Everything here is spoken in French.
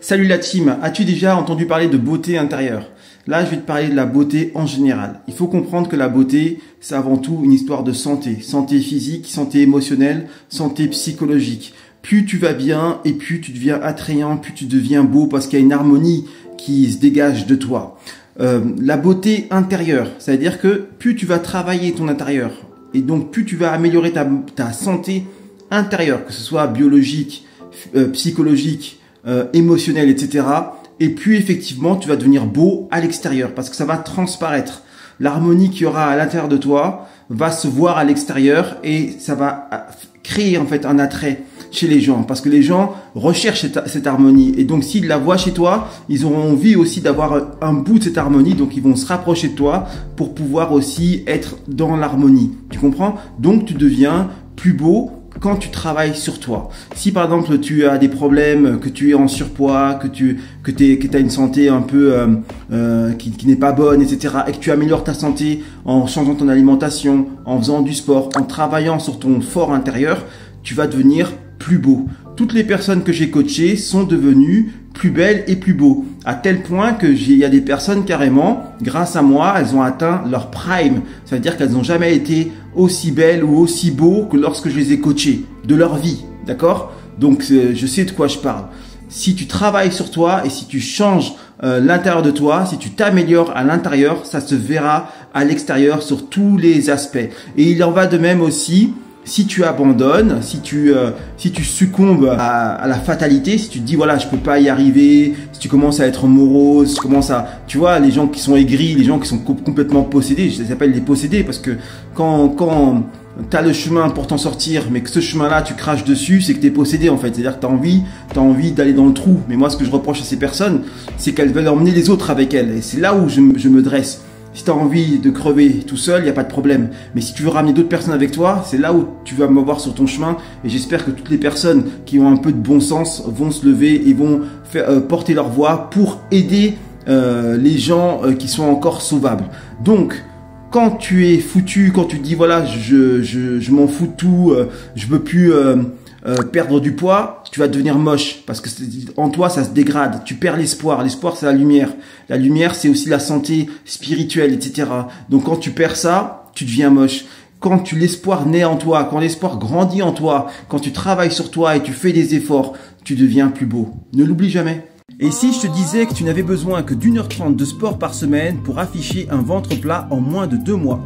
Salut la team, as-tu déjà entendu parler de beauté intérieure? Là, je vais te parler de la beauté en général. Il faut comprendre que la beauté, c'est avant tout une histoire de santé. Santé physique, santé émotionnelle, santé psychologique. Plus tu vas bien et plus tu deviens attrayant, plus tu deviens beau parce qu'il y a une harmonie qui se dégage de toi. La beauté intérieure, c'est-à-dire que plus tu vas travailler ton intérieur et donc plus tu vas améliorer ta santé intérieure, que ce soit biologique, psychologique, émotionnel, etc. Et puis effectivement, tu vas devenir beau à l'extérieur parce que ça va transparaître. L'harmonie qu'il y aura à l'intérieur de toi va se voir à l'extérieur et ça va créer en fait un attrait chez les gens parce que les gens recherchent cette harmonie et donc s'ils la voient chez toi, ils auront envie aussi d'avoir un bout de cette harmonie, donc ils vont se rapprocher de toi pour pouvoir aussi être dans l'harmonie. Tu comprends? Donc tu deviens plus beau quand tu travailles sur toi. Si par exemple tu as des problèmes, que tu es en surpoids, que tu as une santé un peu qui n'est pas bonne, etc., et que tu améliores ta santé en changeant ton alimentation, en faisant du sport, en travaillant sur ton fort intérieur, tu vas devenir plus beau. Toutes les personnes que j'ai coachées sont devenues plus belles et plus beaux, à tel point que il y a des personnes carrément, grâce à moi, elles ont atteint leur prime. Ça veut dire qu'elles n'ont jamais été aussi belles ou aussi beaux que lorsque je les ai coachées de leur vie, d'accord? Donc je sais de quoi je parle. Si tu travailles sur toi et si tu changes l'intérieur de toi, si tu t'améliores à l'intérieur, ça se verra à l'extérieur sur tous les aspects. Et il en va de même aussi si tu abandonnes, si tu succombes à la fatalité, si tu te dis voilà je peux pas y arriver, si tu commences à être morose, si tu commences à, tu vois, les gens qui sont aigris, les gens qui sont complètement possédés, je les appelle les possédés parce que quand tu as le chemin pour t'en sortir, mais que ce chemin-là tu craches dessus, c'est que tu es possédé en fait, c'est-à-dire que tu as envie d'aller dans le trou. Mais moi ce que je reproche à ces personnes, c'est qu'elles veulent emmener les autres avec elles et c'est là où je me dresse. Si tu as envie de crever tout seul, il n'y a pas de problème. Mais si tu veux ramener d'autres personnes avec toi, c'est là où tu vas me voir sur ton chemin. Et j'espère que toutes les personnes qui ont un peu de bon sens vont se lever et vont porter leur voix pour aider les gens qui sont encore sauvables. Donc, quand tu es foutu, quand tu te dis voilà, je m'en fous de tout, je veux plus perdre du poids, tu vas devenir moche parce que en toi ça se dégrade, tu perds l'espoir. L'espoir c'est la lumière c'est aussi la santé spirituelle, etc. Donc quand tu perds ça, tu deviens moche. Quand l'espoir naît en toi, quand l'espoir grandit en toi, quand tu travailles sur toi et tu fais des efforts, tu deviens plus beau. Ne l'oublie jamais. Et si je te disais que tu n'avais besoin que d'1h30 de sport par semaine pour afficher un ventre plat en moins de 2 mois?